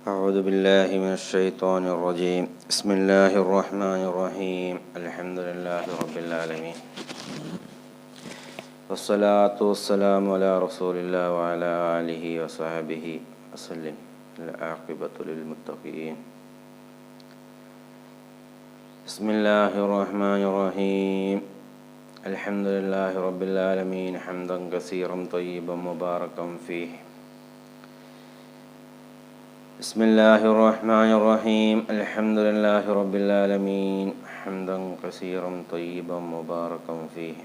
أعوذ بالله من الشيطان الرجيم بسم الله الرحمن الرحيم الحمد لله رب العالمين والصلاة والسلام على رسول الله وعلى آله وصحبه وسلم العاقبة للمتقين بسم الله الرحمن الرحيم الحمد لله رب العالمين حمدا كثيرا طيبا مباركا فيه بسم الله الرحمن الرحيم الحمد لله رب العالمين حمدا كثيرا طيبا مباركا فيه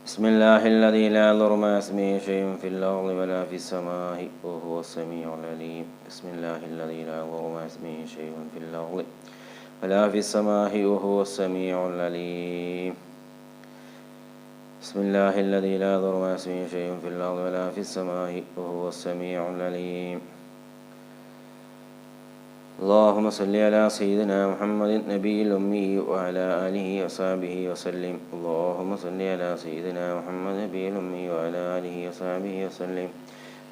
بسم الله الذي لا يضر مع اسمه شيء في الأرض ولا في السماء وهو السميع العليم بسم الله الذي لا يضر مع اسمه شيء في الأرض ولا في السماء وهو السميع العليم بسم الله الذي لا يضر مع اسمه شيء في الأرض ولا في السماء وهو السميع العليم اللهم صل على سيدنا محمد النبي الأمي وعلى آله وصحبه وسلم اللهم صل على سيدنا محمد النبي الأمي وعلى آله وصحبه وسلم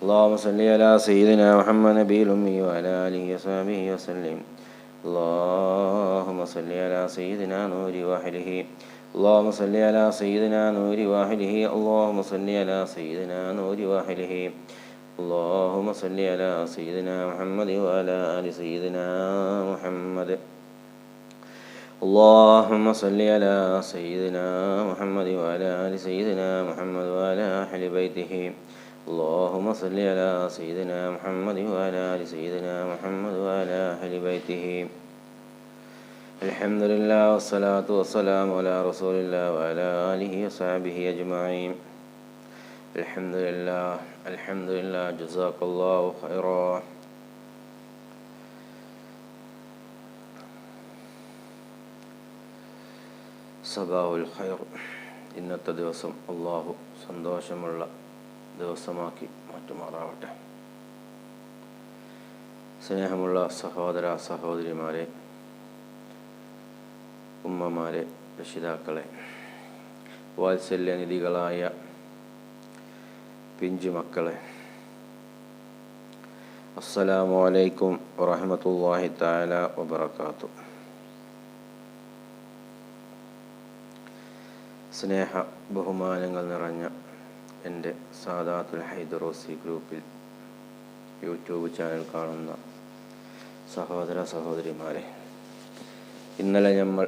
اللهم صل على سيدنا محمد النبي الأمي وعلى آله وصحبه وسلم اللهم صل على سيدنا نور واحده اللهم صل على سيدنا نور واحده اللهم صل على سيدنا نور واحده اللهم صل على سيدنا محمد وعلى آل سيدنا محمد اللهم صل على سيدنا محمد وعلى آل سيدنا محمد وعلى أهل بيته اللهم صل على سيدنا محمد وعلى آل سيدنا محمد وعلى أهل بيته الحمد لله والصلاة والسلام على رسول الله وعلى آله وصحبه أجمعين الحمد لله جزاك الله خيرا സബാഹുൽ ഖൈർ ഇന്നത്തെ ദിവസം അള്ളാഹു സന്തോഷമുള്ള ദിവസമാക്കി മാറ്റുമാറാവട്ടെ. സ്നേഹമുള്ള സഹോദര സഹോദരിമാരെ, ഉമ്മമാരെ, രക്ഷിതാക്കളെ, വാത്സല്യനിധികളായ പിഞ്ചു മക്കളെ, അസ്സലാമു അലൈക്കും വറഹ്മത്തുള്ളാഹി തആല വബറകാതുഹു. സ്നേഹ ബഹുമാനങ്ങൾ നിറഞ്ഞ എൻ്റെ സാദാത്തുൽ ഹൈദറോസി ഗ്രൂപ്പിൽ യൂട്യൂബ് ചാനൽ കാണുന്ന സഹോദര സഹോദരിമാരെ, ഇന്നലെ നമ്മൾ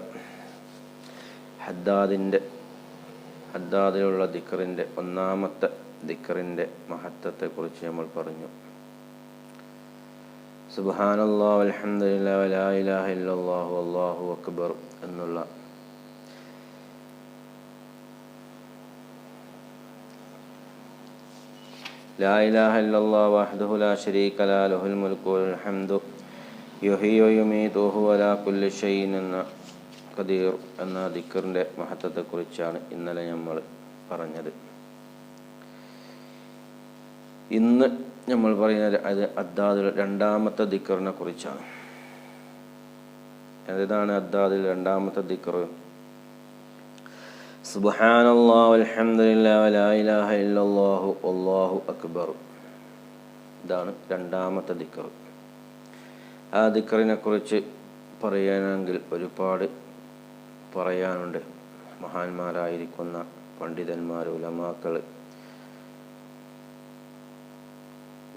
ഹദ്ദാദിലുള്ള ദിക്റിൻ്റെ ഒന്നാമത്തെ ദിക്റിൻ്റെ മഹത്വത്തെക്കുറിച്ച് നമ്മൾ പറഞ്ഞു. സുബ്ഹാനല്ലാഹ് വൽഹംദുലില്ലാഹി വലാ ഇലാഹ ഇല്ലല്ലാഹു വല്ലാഹു അക്ബർ എന്നുള്ള ലാ ഇലാഹ ഇല്ലല്ലാഹു വഹ്ദഹു ലാ ശരീക ലഹു ലഹുൽ മുൽക്കു വൽ ഹംദു യുഹ്യി വയുമീതു വഹുവ അലാ കുല്ലി ഷൈഇൻ ഖദീർ എന്ന ദിക്റിൻ്റെ മഹത്വത്തെക്കുറിച്ചാണ് ഇന്നലെ നമ്മൾ പറഞ്ഞത്. ഇന്ന് നമ്മൾ പറയുന്നത് അത് അദ്ദാദിൽ രണ്ടാമത്തെ ദിക്റിനെ കുറിച്ചാണ്. ഏതാണ് അദ്ദാദിൽ രണ്ടാമത്തെ ദിക്ർ? സുബ്ഹാനല്ലാഹി വൽഹംദുലില്ലാഹി വലാ ഇലാഹ ഇല്ലല്ലാഹു വല്ലാഹു അക്ബർ. ഇതാണ് രണ്ടാമത്തെ ദിക്ർ. ആ ദിക്റിനെ കുറിച്ച് പറയാനെങ്കിൽ ഒരുപാട് പറയാനുണ്ട്. മഹാന്മാരായിരിക്കുന്ന പണ്ഡിതന്മാർ, ഉലമാക്കൾ,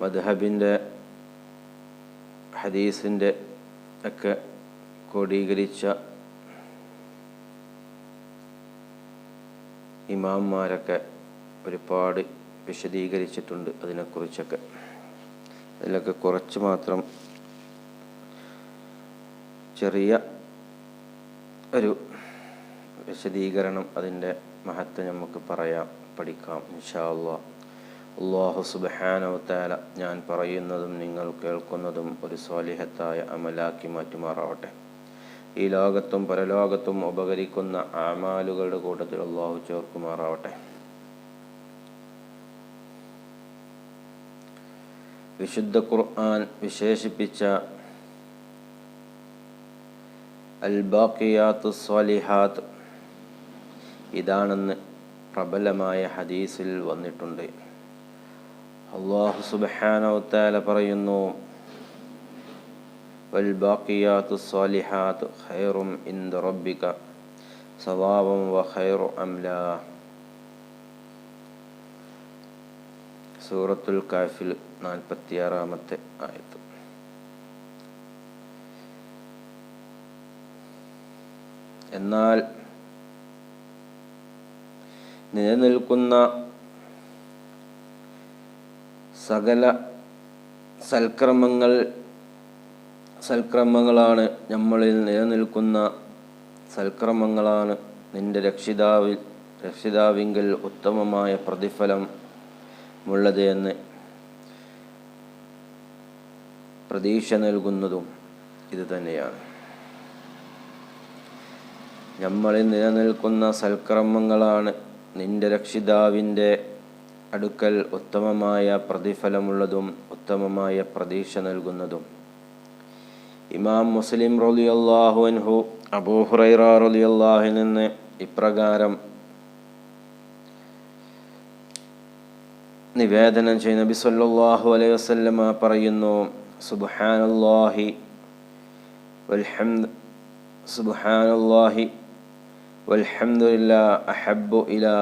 മദ്ഹബിൻ്റെ ഹദീസിൻ്റെ ഒക്കെ ക്രോഡീകരിച്ച ഇമാംമാരൊക്കെ ഒരുപാട് വിശദീകരിച്ചിട്ടുണ്ട് അതിനെക്കുറിച്ചൊക്കെ. അതിലൊക്കെ കുറച്ച് മാത്രം ചെറിയ ഒരു വിശദീകരണം, അതിൻ്റെ മഹത്വം നമുക്ക് പഠിക്കാം ഇൻഷാ അല്ലാഹ്. അല്ലാഹു സുബ്ഹാനഹു വ തആല ഞാൻ പറയുന്നതും നിങ്ങൾ കേൾക്കുന്നതും ഒരു സ്വാലിഹത്തായ അമലാക്കി മാറ്റുമാറാവട്ടെ. ഈ ലോകത്തും പരലോകത്തും ഉപകരിക്കുന്ന അമാലുകളുടെ കൂട്ടത്തിൽ അല്ലാഹു ചേർക്കുമാറാവട്ടെ. വിശുദ്ധ ഖുർആൻ വിശേഷിപ്പിച്ച അൽ ബാഖിയാത്തുസ് സ്വാലിഹാത്ത് ഇതാണെന്ന് പ്രബലമായ ഹദീസിൽ വന്നിട്ടുണ്ട്. അല്ലാഹു സുബ്ഹാനഹു വ തആല പറയുന്നു, വൽബാഖിയാതു സ്വാലിഹാതു ഖൈറും ഇൻദ റബ്ബിക സവാബൻ വഖൈറു അംലാ. സൂറത്തുൽ കാഫിൽ 46-ാമത്തെ ആയത്ത്. എന്നാൽ നിലനിൽക്കുന്ന സകല സൽക്രമങ്ങളാണ് നമ്മളിൽ നിലനിൽക്കുന്ന സൽക്രമങ്ങളാണ് നിന്റെ രക്ഷിതാവിങ്കൽ ഉത്തമമായ പ്രതിഫലം ഉള്ളത് എന്ന് പ്രതീക്ഷ നൽകുന്നതും ഇത് തന്നെയാണ്. നമ്മളിൽ നിലനിൽക്കുന്ന സൽക്കർമ്മങ്ങളാണ് നിന്റെ രക്ഷിതാവിൻ്റെ അടുക്കൽ ഉത്തമമായ പ്രതിഫലമുള്ളതും ഉത്തമമായ പ്രതീക്ഷ നൽകുന്നതും. ഇമാം മുസ്ലിം റളിയല്ലാഹു അൻഹു അബൂ ഹുറൈറ റളിയല്ലാഹു നിന്ന് ഇപ്രകാരം നിവേദനം ചെയ്ത നബി സല്ലല്ലാഹു അലൈഹി വസല്ലമ പറയുന്നു: സുബ്ഹാനല്ലാഹി വൽഹംദുലില്ലാഹി അഹബ്ബു ഇലാ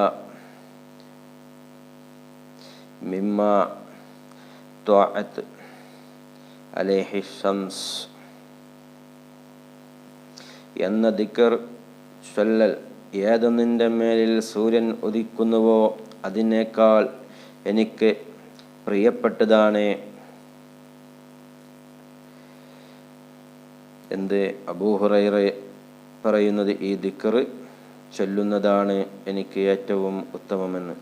മിമ്മാ ത്വഅത് അലൈഹി ശംസ് എന്ന ദിക്ർ ചൊല്ലൽ ഏതൊന്നിൻ്റെ മേലിൽ സൂര്യൻ ഉദിക്കുന്നുവോ അതിനേക്കാൾ എനിക്ക് പ്രിയപ്പെട്ടതാണ്. എന്ത്? അബൂ ഹുറൈറ പറയുന്നത് ഈ ദിക്ർ ചൊല്ലുന്നതാണ് എനിക്ക് ഏറ്റവും ഉത്തമമെന്ന്.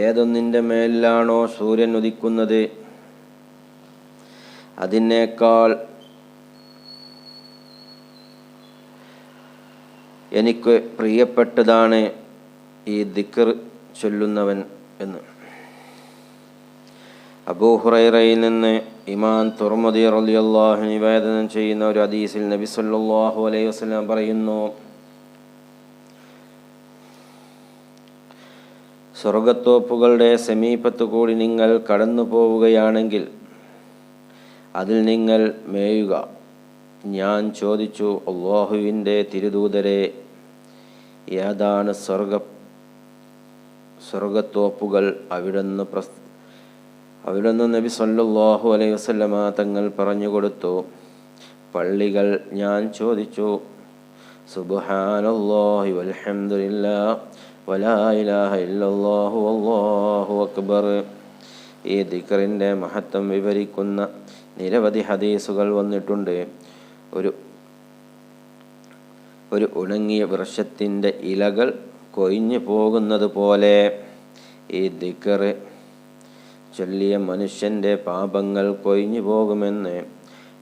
ഏതൊന്നിൻ്റെ മേലിലാണോ സൂര്യൻ ഉദിക്കുന്നത് അതിനേക്കാൾ എനിക്ക് പ്രിയപ്പെട്ടതാണ് ഈ ദിക്ർ ചൊല്ലുന്നവൻ എന്ന്. അബൂ ഹുറൈറയിൽ നിന്ന് ഇമാം തുർമുദി റളിയല്ലാഹു അൻഹു നിവേദനം ചെയ്യുന്ന ഒരു ഹദീസിൽ നബി സല്ലല്ലാഹു അലൈഹി വസല്ലം പറയുന്നു: സ്വർഗ്ഗത്തോപ്പുകളുടെ സമീപത്തു കൂടി നിങ്ങൾ കടന്നു പോവുകയാണെങ്കിൽ അതിൽ നിങ്ങൾ മേയുക. ഞാൻ ചോദിച്ചു: അല്ലാഹുവിൻ്റെ തിരുദൂതരെ, ഏതാണ് സ്വർഗ്ഗത്തോപ്പുകൾ? അവിടുന്ന് നബി സല്ലല്ലാഹു അലൈഹി വസല്ലമ തങ്ങൾ പറഞ്ഞു കൊടുത്തു: പള്ളികൾ. ഞാൻ ചോദിച്ചു: സുബ്ഹാനല്ലാഹി വൽഹംദുലില്ലാഹി വലാ ഇലാഹ ഇല്ലല്ലാഹു വല്ലാഹു അക്ബർ. ഈ ദിക്റിൻ്റെ മഹത്വം വിവരിക്കുന്ന നിരവധി ഹദീസുകൾ വന്നിട്ടുണ്ട്. ഒരു ഉണങ്ങിയ വൃക്ഷത്തിൻ്റെ ഇലകൾ കൊഴിഞ്ഞു പോകുന്നത് പോലെ ഈ ദിക്ർ ചൊല്ലിയ മനുഷ്യൻ്റെ പാപങ്ങൾ കൊഴിഞ്ഞു പോകുമെന്ന്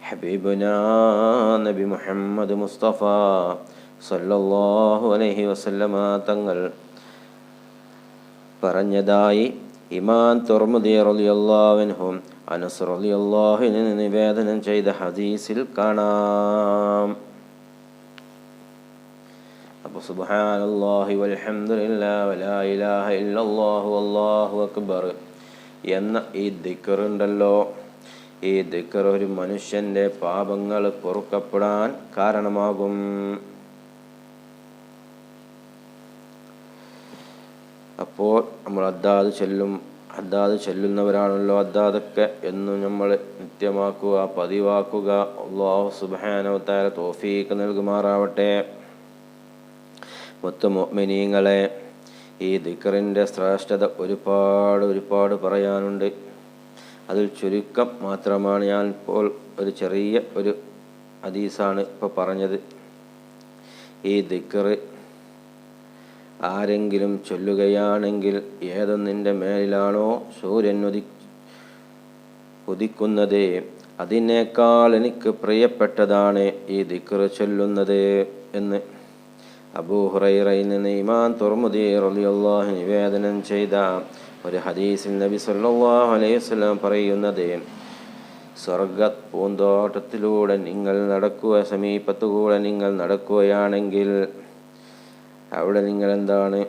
ഹബീബുനാ നബി മുഹമ്മദ് മുസ്തഫ സല്ലല്ലാഹു അലൈഹി വസല്ലമ തങ്ങൾ പറഞ്ഞതായി ഇമാം തുർമുദി റളിയല്ലാഹു അൻഹു അനസ് റളിയല്ലാഹു അൻഹു നിവേദനം ചെയ്ത ഹദീസിൽ കാണാം. അപ്പോൾ സുബ്ഹാനല്ലാഹി വൽഹംദുലില്ലാഹി വലാ ഇലാഹ ഇല്ലല്ലാഹു വല്ലാഹു അക്ബർ എന്ന ഈ ദിക്ർ ഉണ്ടല്ലോ, ഈ ദിക്ർ ഒരു മനുഷ്യൻ്റെ പാപങ്ങൾ പൊറുക്കപ്പെടാൻ കാരണമാകും. അപ്പോൾ നമ്മൾ അദ്ദാദ് ചൊല്ലുന്നവരാണല്ലോ. അദ്ദാദൊക്കെ എന്നും നമ്മൾ നിത്യമാക്കുക, പതിവാക്കുക. അല്ലാഹു സുബ്ഹാനഹു വ തആല തൗഫീഖ് നൽകുമാറാവട്ടെ. മുഅ്മിനീങ്ങളെ, ഈ ദിക്റിൻ്റെ ശ്രേഷ്ഠത ഒരുപാട് പറയാനുണ്ട്. അതിൽ ചുരുക്കം മാത്രമാണ് ഞാൻ ഇപ്പോൾ ഒരു ഹദീസാണ് ഇപ്പോൾ പറഞ്ഞത്. ഈ ദിക്ർ ആരെങ്കിലും ചൊല്ലുകയാണെങ്കിൽ ഏതൊന്നിൻ്റെ മേലിലാണോ സൂര്യൻ ഉദിക്കുന്നത് അതിനേക്കാൾ എനിക്ക് പ്രിയപ്പെട്ടതാണ് ഈ ദിക്ർ ചൊല്ലുന്നത് എന്ന് അബൂ ഹുറൈറയിൽ നിന്ന് ഇമാം തുർമുദി റളിയല്ലാഹു അൻഹു നിവേദനം ചെയ്ത ഒരു ഹദീസിൽ നബി സല്ലല്ലാഹു അലൈഹി വസല്ലം പറയുന്നത്: സ്വർഗ്ഗ പൂന്തോട്ടത്തിലൂടെ നിങ്ങൾ സമീപത്തുകൂടെ നിങ്ങൾ നടക്കുകയാണെങ്കിൽ അവിടെ നിങ്ങൾ എന്താണ്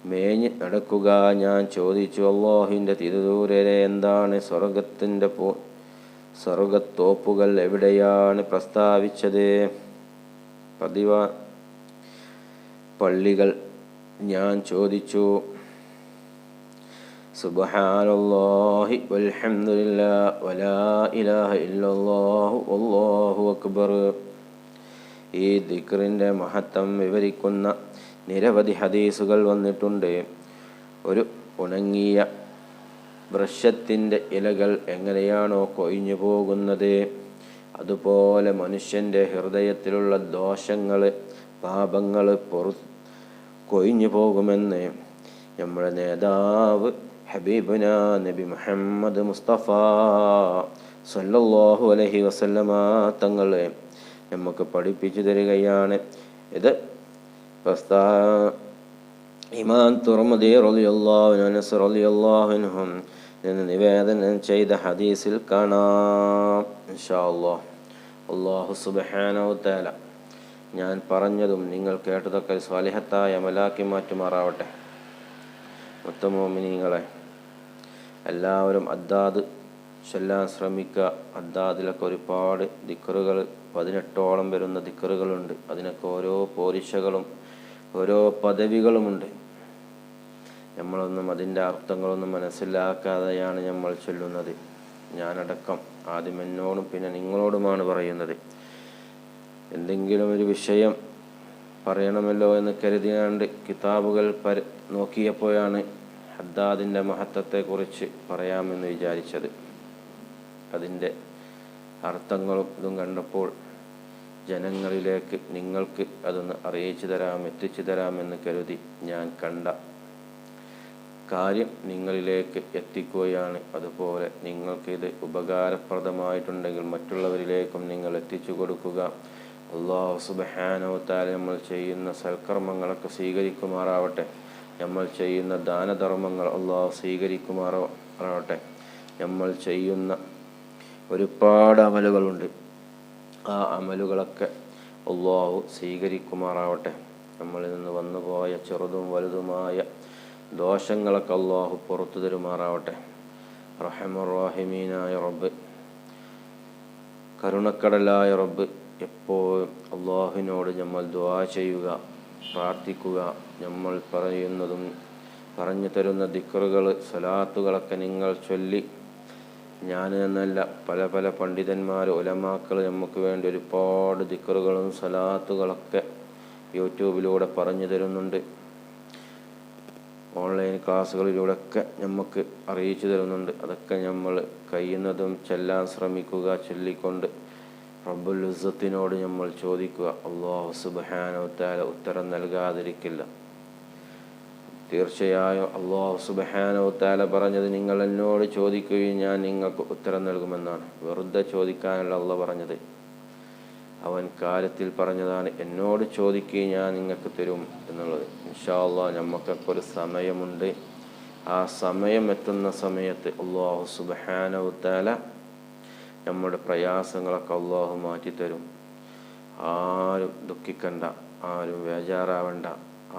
മേഞ്ഞ് നടക്കുക. ഞാൻ ചോദിച്ചു, അല്ലാഹുവിൻ്റെ തിരുദൂതരെ, എന്താണ് സ്വർഗത്തോപ്പുകൾ എവിടെയാണ് പ്രസ്താവിച്ചത്? പള്ളികൾ. ഞാൻ ചോദിച്ചു, സുബ്ഹാനല്ലാഹി വൽഹംദുലില്ലാഹി വലാ ഇലാഹ ഇല്ലല്ലാഹു വല്ലാഹു അക്ബർ. ഈ ദിക്റിൻ്റെ മഹത്വം വിവരിക്കുന്ന നിരവധി ഹദീസുകൾ വന്നിട്ടുണ്ട്. ഒരു ഉണങ്ങിയ വൃക്ഷത്തിൻ്റെ ഇലകൾ എങ്ങനെയാണോ കൊഴിഞ്ഞു പോകുന്നത്, അതുപോലെ മനുഷ്യൻ്റെ ഹൃദയത്തിലുള്ള ദോഷങ്ങൾ, പാപങ്ങൾ കൊഴിഞ്ഞു പോകുമെന്ന് നമ്മുടെ നേതാവ് ഹബീബുന നബി മുഹമ്മദ് മുസ്തഫ സല്ലല്ലാഹു അലൈഹി വസല്ലമ തങ്ങൾ നമുക്ക് പഠിപ്പിച്ചു തരികയാണ്. ഇത് ഇമാം തുർമുദി റളിയല്ലാഹു അൻഹു, അനസ് റളിയല്ലാഹു അൻഹു എന്ന് നിവേദനം ചെയ്ത ഹദീസിൽ കാണാം. ഇൻഷാ അല്ലാഹ് അല്ലാഹു സുബ്ഹാനഹു തആല ഞാൻ പറഞ്ഞതും നിങ്ങൾ കേട്ടതൊക്കെ സ്വാലിഹത്തായ അമലാക്കി മാറ്റുമാറാവട്ടെ. മുഅ്മിനീങ്ങളെ, എല്ലാവരും അദ്ദാദ് ചൊല്ലാൻ ശ്രമിക്കുക. അദ്ദാദിലൊക്കെ ഒരുപാട് ദിക്റുകൾ, 18ഓളം വരുന്ന ദിക്റുകളുണ്ട്. അതിനൊക്കെ ഓരോ പോരിശകളും ഓരോ പദവികളുമുണ്ട്. നമ്മളൊന്നും അതിൻ്റെ അർത്ഥങ്ങളൊന്നും മനസ്സിലാക്കാതെയാണ് നമ്മൾ ചൊല്ലുന്നത്. ഞാനടക്കം ആദ്യം എന്നോടും പിന്നെ നിങ്ങളോടുമാണ് പറയുന്നത്. എന്തെങ്കിലും ഒരു വിഷയം പറയണമല്ലോ എന്ന് കരുതിയാണ്ട് കിതാബുകൾ നോക്കിയപ്പോഴാണ് ഹദ്ദാദിൻ്റെ മഹത്വത്തെക്കുറിച്ച് പറയാമെന്ന് വിചാരിച്ചത്. അതിൻ്റെ അർത്ഥങ്ങളും ഇതും കണ്ടപ്പോൾ ജനങ്ങളിലേക്ക് നിങ്ങൾക്ക് അതൊന്ന് എത്തിച്ചു തരാമെന്ന് കരുതി ഞാൻ കണ്ട കാര്യം നിങ്ങളിലേക്ക് എത്തിക്കുകയാണ്. അതുപോലെ നിങ്ങൾക്കിത് ഉപകാരപ്രദമായിട്ടുണ്ടെങ്കിൽ മറ്റുള്ളവരിലേക്കും നിങ്ങൾ എത്തിച്ചു കൊടുക്കുക. അല്ലാഹു സുബ്ഹാനഹു തആല നമ്മൾ ചെയ്യുന്ന സൽക്കർമ്മങ്ങളൊക്കെ സ്വീകരിക്കുമാറാവട്ടെ. നമ്മൾ ചെയ്യുന്ന ദാനധർമ്മങ്ങൾ അല്ലാഹു സ്വീകരിക്കുമാറാവട്ടെ. നമ്മൾ ചെയ്യുന്ന ഒരുപാട് അമലുകളുണ്ട്. ആ അമലുകളൊക്കെ അല്ലാഹു സ്വീകരിക്കുമാറാവട്ടെ. നമ്മളിൽ നിന്ന് വന്നുപോയ ചെറുതും വലുതുമായ ദോഷങ്ങളൊക്കെ അല്ലാഹു പുറത്തു തരുമാറാവട്ടെ. റഹ്മാനുർ റഹീമീനായ റബ്ബ്, കരുണക്കടലായ റബ്ബ്, എപ്പോഴും അല്ലാഹുവിനോട് നമ്മൾ ദുആ ചെയ്യുക, പ്രാർത്ഥിക്കുക. നമ്മൾ പറയുന്നതും പറഞ്ഞു തരുന്ന ദിക്റുകൾ, സ്വലാത്തുകളൊക്കെ നിങ്ങൾ ചൊല്ലി, ഞാൻ എന്നല്ല പല പല പണ്ഡിതന്മാർ, ഉലമാക്കൾ നമുക്ക് വേണ്ടി ഒരുപാട് ദിക്റുകളും സ്വലാത്തുകളൊക്കെ യൂട്യൂബിലൂടെ പറഞ്ഞു തരുന്നുണ്ട്. ഓൺലൈൻ ക്ലാസ്സുകളിലൂടെയൊക്കെ നമുക്ക് അറിയിച്ചു തരുന്നുണ്ട്. അതൊക്കെ നമ്മൾ കഴിയുന്നതും ചെല്ലാൻ ശ്രമിക്കുക. ചൊല്ലിക്കൊണ്ട് റബ്ബുൽ ഇസ്സത്തിനോട് നമ്മൾ ചോദിക്കുക. അല്ലാഹു സുബ്ഹാനഹു തആല ഉത്തരം നൽകാതിരിക്കില്ല. തീർച്ചയായും അല്ലാഹു സുബ്ഹാനഹു തആല പറഞ്ഞത്, നിങ്ങൾ എന്നോട് ചോദിക്കുകയും ഞാൻ നിങ്ങൾക്ക് ഉത്തരം നൽകുമെന്നാണ്. വെറുതെ ചോദിക്കാനല്ല അല്ലാഹു പറഞ്ഞത്. അവൻ കാര്യത്തിൽ പറഞ്ഞതാണ്, എന്നോട് ചോദിക്കുകയും ഞാൻ നിങ്ങൾക്ക് തരും എന്നുള്ളത്. ഇൻഷാ അല്ലാഹ് നമുക്കൊക്കെ ഒരു സമയമുണ്ട്. ആ സമയം എത്തുന്ന സമയത്ത് അല്ലാഹു സുബ്ഹാനഹു തആല നമ്മുടെ പ്രയാസങ്ങളൊക്കെ അല്ലാഹു മാറ്റിത്തരും. ആരും ദുഃഖിക്കണ്ട, ആരും ബേജാറാവണ്ട,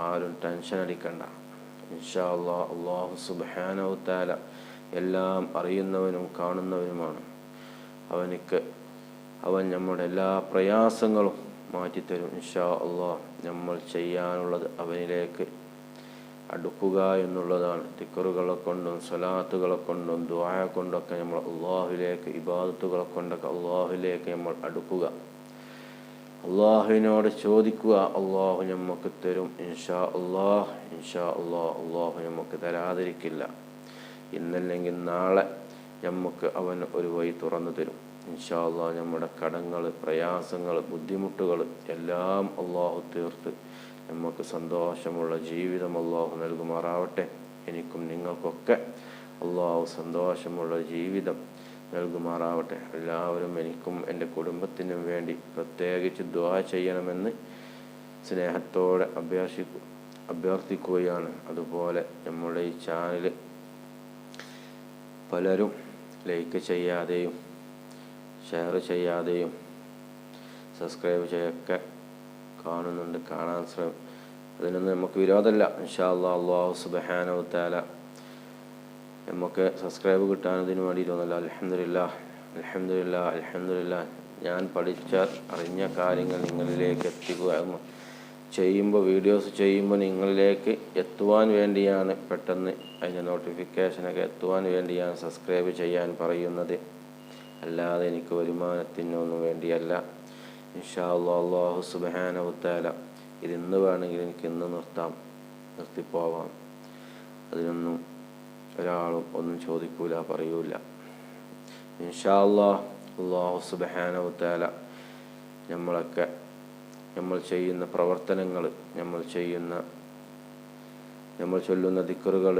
ആരും ടെൻഷൻ അടിക്കണ്ട. ഇൻഷാ അല്ലാഹ് അല്ലാഹു സുബ്ഹാനഹു തആല എല്ലാം അറിയുന്നവനും കാണുന്നവനുമാണ്. അവൻ നമ്മുടെ എല്ലാ പ്രയാസങ്ങളും മാറ്റിത്തരും. ഇൻഷാ അല്ലാഹ് നമ്മൾ ചെയ്യാനുള്ളത് അവനിലേക്ക് അടുക്കുക എന്നുള്ളതാണ്. ദിക്റുകളെ കൊണ്ടും സ്വലാത്തുകളെ കൊണ്ടും ദുആ കൊണ്ടൊക്കെ നമ്മൾ അല്ലാഹുവിലേക്ക്, ഇബാദത്തുകളെ കൊണ്ടൊക്കെ അല്ലാഹുവിലേക്ക് നമ്മൾ അടുക്കുക. അല്ലാഹുവിനോട് ചോദിക്കുക, അല്ലാഹു നമുക്ക് തരും. ഇൻഷാ അല്ലാഹ്, ഇൻഷാ അല്ലാഹ് അല്ലാഹു നമുക്ക് തരാതിരിക്കില്ല. ഇന്നല്ലെങ്കിൽ നാളെ നമുക്ക് അവൻ ഒരു വഴി തുറന്നു തരും. ഇൻഷാ അല്ലാഹ് നമ്മുടെ കടങ്ങൾ, പ്രയാസങ്ങൾ, ബുദ്ധിമുട്ടുകൾ എല്ലാം അല്ലാഹു തീർത്ത് നമുക്ക് സന്തോഷമുള്ള ജീവിതം അല്ലാഹു നൽകുമാറാവട്ടെ. എനിക്കും നിങ്ങൾക്കൊക്കെ അല്ലാഹു സന്തോഷമുള്ള ജീവിതം നൽകുമാറാവട്ടെ. എല്ലാവരും എനിക്കും എൻ്റെ കുടുംബത്തിനും വേണ്ടി പ്രത്യേകിച്ച് ദുആ ചെയ്യണമെന്ന് സ്നേഹത്തോടെ അഭ്യർത്ഥിക്കുകയാണ്. അതുപോലെ നമ്മുടെ ഈ ചാനൽ പലരും ലൈക്ക് ചെയ്യാതെയും ഷെയർ ചെയ്യാതെയും സബ്സ്ക്രൈബ് ചെയ്യൊക്കെ കാണുന്നുണ്ട്. അതിനൊന്നും നമുക്ക് വിരോധമല്ല. ഇൻഷാ അല്ലാഹ് അല്ലാഹു സുബ്ഹാനഹു വ തആല നമുക്ക് സബ്സ്ക്രൈബ് കിട്ടാൻ ഇതിന് വേണ്ടിയിട്ടൊന്നുമല്ല. അൽഹംദുലില്ലാഹ് അൽഹംദുലില്ലാഹ് അൽഹംദുലില്ലാഹ്. ഞാൻ പഠിച്ച അറിഞ്ഞ കാര്യങ്ങൾ നിങ്ങളിലേക്ക് എത്തിക്കുക ചെയ്യുമ്പോൾ, വീഡിയോസ് ചെയ്യുമ്പോൾ നിങ്ങളിലേക്ക് എത്തുവാൻ വേണ്ടിയാണ്, പെട്ടെന്ന് അതിൻ്റെ നോട്ടിഫിക്കേഷനൊക്കെ എത്തുവാൻ വേണ്ടിയാണ് സബ്സ്ക്രൈബ് ചെയ്യാൻ പറയുന്നത്. അല്ലാതെ എനിക്ക് വരുമാനത്തിനൊന്നും വേണ്ടിയല്ല. ഇൻഷാ അല്ലാഹ് അല്ലാഹു സുബ്ഹാനഹു വ തആല ഇത് ഇന്ന് വേണമെങ്കിൽ എനിക്ക് ഇന്ന് നിർത്തിപ്പോവാം. അതിനൊന്നും ഒരാളും ഒന്നും ചോദിക്കൂല, പറയൂല. ഇൻഷാ അല്ലാഹ് അല്ലാഹു സുബ്ഹാനഹു വ തആല നമ്മൾ ചെയ്യുന്ന പ്രവർത്തനങ്ങൾ, നമ്മൾ ചൊല്ലുന്ന ദിക്റുകൾ,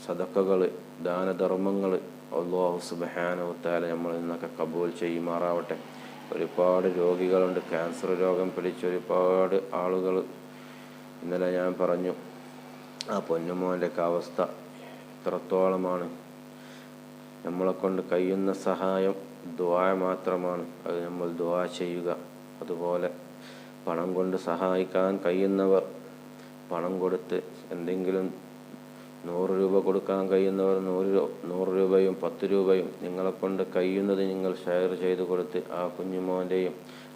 സദഖകൾ, ദാനധർമ്മങ്ങൾ അല്ലാഹു സുബ്ഹാനഹു വ തആല നമ്മളിൽ നിന്നൊക്കെ കബൂൽ ചെയ്യുമാറാവട്ടെ. ഒരുപാട് രോഗികളുണ്ട്, ക്യാൻസർ രോഗം പിടിച്ച ഒരുപാട് ആളുകൾ. ഇന്നലെ ഞാൻ പറഞ്ഞു ആ പൊന്നുമോൻ്റെയൊക്കെ അവസ്ഥ എത്രത്തോളമാണ്. നമ്മളെ കൊണ്ട് കഴിയുന്ന സഹായം ദുആ മാത്രമാണ്. അത് നമ്മൾ ദുആ ചെയ്യുക. അതുപോലെ പണം കൊണ്ട് സഹായിക്കാൻ കഴിയുന്നവർ പണം കൊടുത്ത്, എന്തെങ്കിലും 100 രൂപ കൊടുക്കാൻ കഴിയുന്നവർ 100 രൂപയും 10 രൂപയും നിങ്ങളെക്കൊണ്ട് കഴിയുന്നത് നിങ്ങൾ ഷെയർ ചെയ്ത് കൊടുത്ത് ആ കുഞ്ഞുമോൻ്റെയും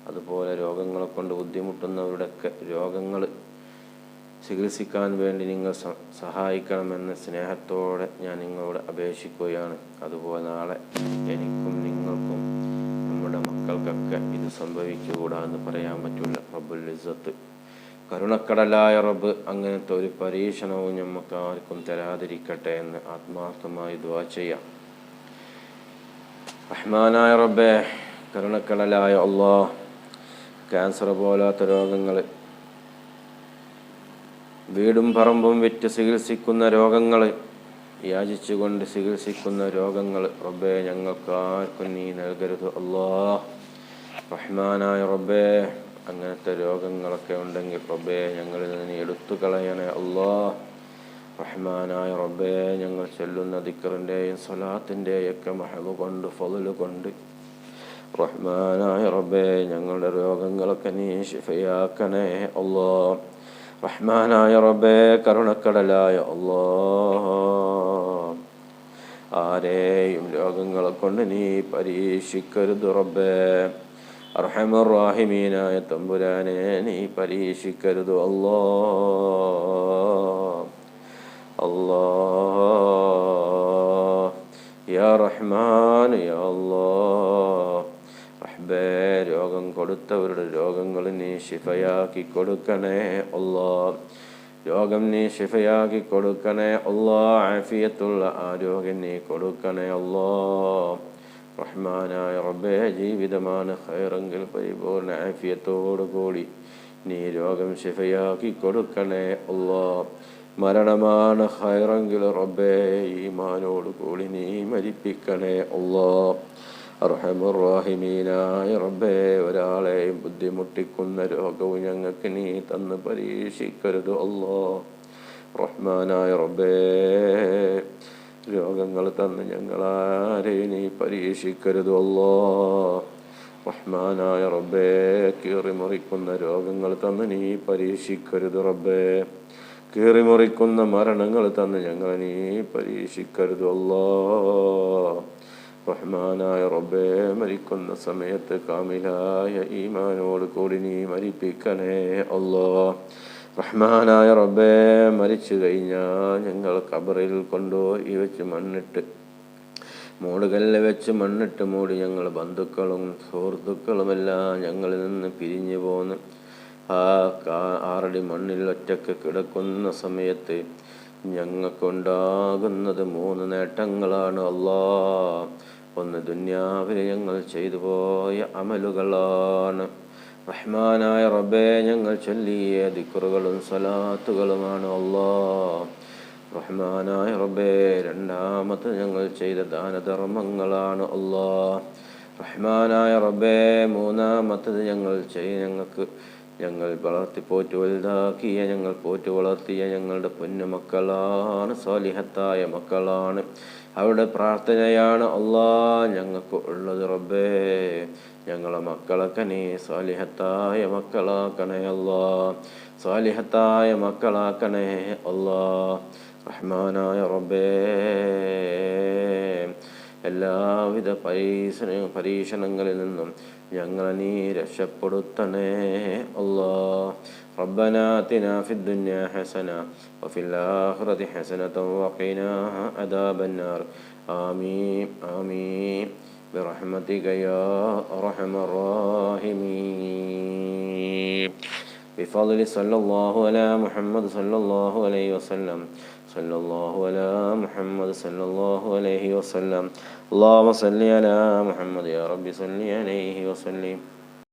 അതുപോലെ രോഗങ്ങളെ കൊണ്ട് ബുദ്ധിമുട്ടുന്നവരുടെയൊക്കെ രോഗങ്ങൾ ചികിത്സിക്കാൻ വേണ്ടി നിങ്ങൾ സഹായിക്കണമെന്ന് സ്നേഹത്തോടെ ഞാൻ നിങ്ങളോട് അപേക്ഷിക്കുകയാണ്. അതുപോലെ നാളെ എനിക്കും നിങ്ങൾക്കും നമ്മുടെ മക്കൾക്കൊക്കെ ഇത് സംഭവിച്ചുകൂടാ എന്ന് പറയാൻ പറ്റില്ല. റബ്ബുൽ ഇസ്സത്ത് കരുണക്കടലായ റബ്ബ് അങ്ങനത്തെ ഒരു പരീക്ഷണവും നമുക്ക് ആർക്കും തരാതിരിക്കട്ടെ എന്ന് ആത്മാർത്ഥമായി ദുആ ചെയ്യാം. റഹ്മാനായ റബ്ബേ, കരുണക്കടലായ അല്ലാഹ്, ക്യാൻസർ പോലാത്ത രോഗങ്ങൾ, വീടും പറമ്പും വിറ്റ് ചികിത്സിക്കുന്ന രോഗങ്ങൾ, യാചിച്ചുകൊണ്ട് ചികിത്സിക്കുന്ന രോഗങ്ങൾ റബ്ബേ ഞങ്ങൾക്ക് ആർക്കും നീ നൽകരുത് അല്ലാഹ്. റഹ്മാനായ റബ്ബേ, അങ്ങനത്തെ രോഗങ്ങളൊക്കെ ഉണ്ടെങ്കിൽ റബ്ബേ ഞങ്ങളിൽ നിന്ന് എടുത്തു കളയണേ അല്ലാഹ്. റഹ്മാനായ റബ്ബേ, ഞങ്ങൾ ചൊല്ലുന്ന ദിക്റിൻ്റെയും സ്വലാത്തിൻ്റെയും ഒക്കെ മഹബ് കൊണ്ട് ഫള് കൊണ്ട് റഹ്മാനായ റബ്ബേ ഞങ്ങളുടെ രോഗങ്ങളൊക്കെ നീ ശിഫയാക്കണേ അല്ലാഹ്. റഹ്മാനായ റബ്ബേ, കരുണക്കടലായ അല്ലാഹ്, ആരെയും രോഗങ്ങളെ കൊണ്ട് നീ പരീക്ഷിക്കരുത് റബ്ബേ. അർഹമർ റഹീമീനായ തമ്പുരാനെ നീ പരീക്ഷിക്കരുത് അല്ലാഹ്. അല്ലാഹ് യാ റഹ്മാൻ യാ അല്ലാഹ്. റബ്ബേ, രോഗം കൊടുത്തവരുടെ രോഗങ്ങൾ നീ ശിഫയാക്കി കൊടുക്കണേ അല്ലാഹ്. രോഗം നീ ശിഫയാക്കി കൊടുക്കണേ അല്ലാഹ്. ആഫിയത്തുള്ള ആരോഗ്യം നീ കൊടുക്കണേ അല്ലാഹ്. റഹ്മാനായ റബ്ബേ, ജീവിതമാണ് ഖൈറെങ്കിൽ പരിപൂർണ്ണ ആഫിയത്തോടു കൂടി നീ രോഗം ശിഫയാക്കി കൊടുക്കണേ അല്ലാഹ്. മരണമാണ് ഖൈറെങ്കിൽ റബ്ബേ ഈമാനോട് കൂടി നീ മരിപ്പിക്കണേ അല്ലാഹ്. അർഹമർ റഹീമീനായ റബ്ബേ, ഒരാളെയും ബുദ്ധിമുട്ടിക്കുന്ന രോഗവും ഞങ്ങൾക്ക് നീ തന്ന് പരീക്ഷിക്കരുത് അല്ലാഹ്. റഹ്മാനായ റബ്ബേ, രോഗങ്ങൾ തന്ന് ഞങ്ങളാരെയും നീ പരീക്ഷിക്കരുത് അല്ലാഹ്. റഹ്മാനായ റബ്ബേ, കീറിമുറിക്കുന്ന രോഗങ്ങൾ തന്ന് നീ പരീക്ഷിക്കരുത് റബ്ബേ. കീറിമുറിക്കുന്ന മരണങ്ങൾ തന്ന് ഞങ്ങളെ നീ പരീക്ഷിക്കരുത് അല്ലാഹ്. റഹ്മാനായ റബ്ബേ, മരിക്കുന്ന സമയത്ത് കാമിലായ ഈമാനോട് കൂടി നീ മരിപ്പിക്കണേ അല്ലാഹ്. റഹ്മാനായ റബ്ബേ, മരിച്ചു കഴിഞ്ഞാൽ ഞങ്ങൾ ഖബറിൽ കൊണ്ടുപോയി വെച്ച് മൂടുകല്ല് വെച്ച് മണ്ണിട്ട് മൂടി ഞങ്ങൾ ബന്ധുക്കളും സുഹൃത്തുക്കളുമെല്ലാം ഞങ്ങളിൽ നിന്ന് പിരിഞ്ഞു പോന്ന് ആ 6 അടി മണ്ണിൽ ഒറ്റക്ക് കിടക്കുന്ന സമയത്ത് ഞങ്ങൾക്കുണ്ടാകുന്നത് 3 നേട്ടങ്ങളാണ് അല്ലാഹ്. ഒന്ന്, ദുനിയാവിൽ ഞങ്ങൾ ചെയ്തു പോയ അമലുകളാണ്. റഹ്മാനായ റബ്ബേ, ഞങ്ങൾ ചൊല്ലിയ ദിക്റുകളും സ്വലാത്തുകളുമാണ് അല്ലാഹ്. റഹ്മാനായ റബ്ബേ, രണ്ടാമത് ഞങ്ങൾ ചെയ്ത ദാനധർമ്മങ്ങളാണ് അല്ലാഹ്. റഹ്മാനായ റബ്ബേ, മൂന്നാമത്തത് ഞങ്ങൾ പോറ്റു വളർത്തിയ ഞങ്ങളുടെ പൊന്നു മക്കളാണ്, സ്വാലിഹത്തായ മക്കളാണ്. അവരുടെ പ്രാർത്ഥനയാണ് അല്ലാ ഞങ്ങൾക്ക് ഉള്ളത്. റബ്ബേ, ഞങ്ങളെ മക്കളൊക്കെ നീ സാലിഹത്തായ മക്കളാക്കണേ അല്ലാ, സാലിഹത്തായ മക്കളാക്കണേ അല്ലാ. റഹ്മാനായ റബ്ബേ, എല്ലാവിധ പരീക്ഷണങ്ങളിൽ നിന്നും ഞങ്ങളെ നീ രക്ഷപ്പെടുത്തണേ അല്ലാ. ربنا آتنا في الدنيا حسنة وفي الآخرة حسنة وقنا عذاب النار. آمين آمين برحمتك يا أرحم الراحمين. بفضل صلى الله على محمد صلى الله عليه وسلم. صلى الله على محمد صلى الله عليه وسلم. اللهم صل على محمد يا رب صل عليه وسلم.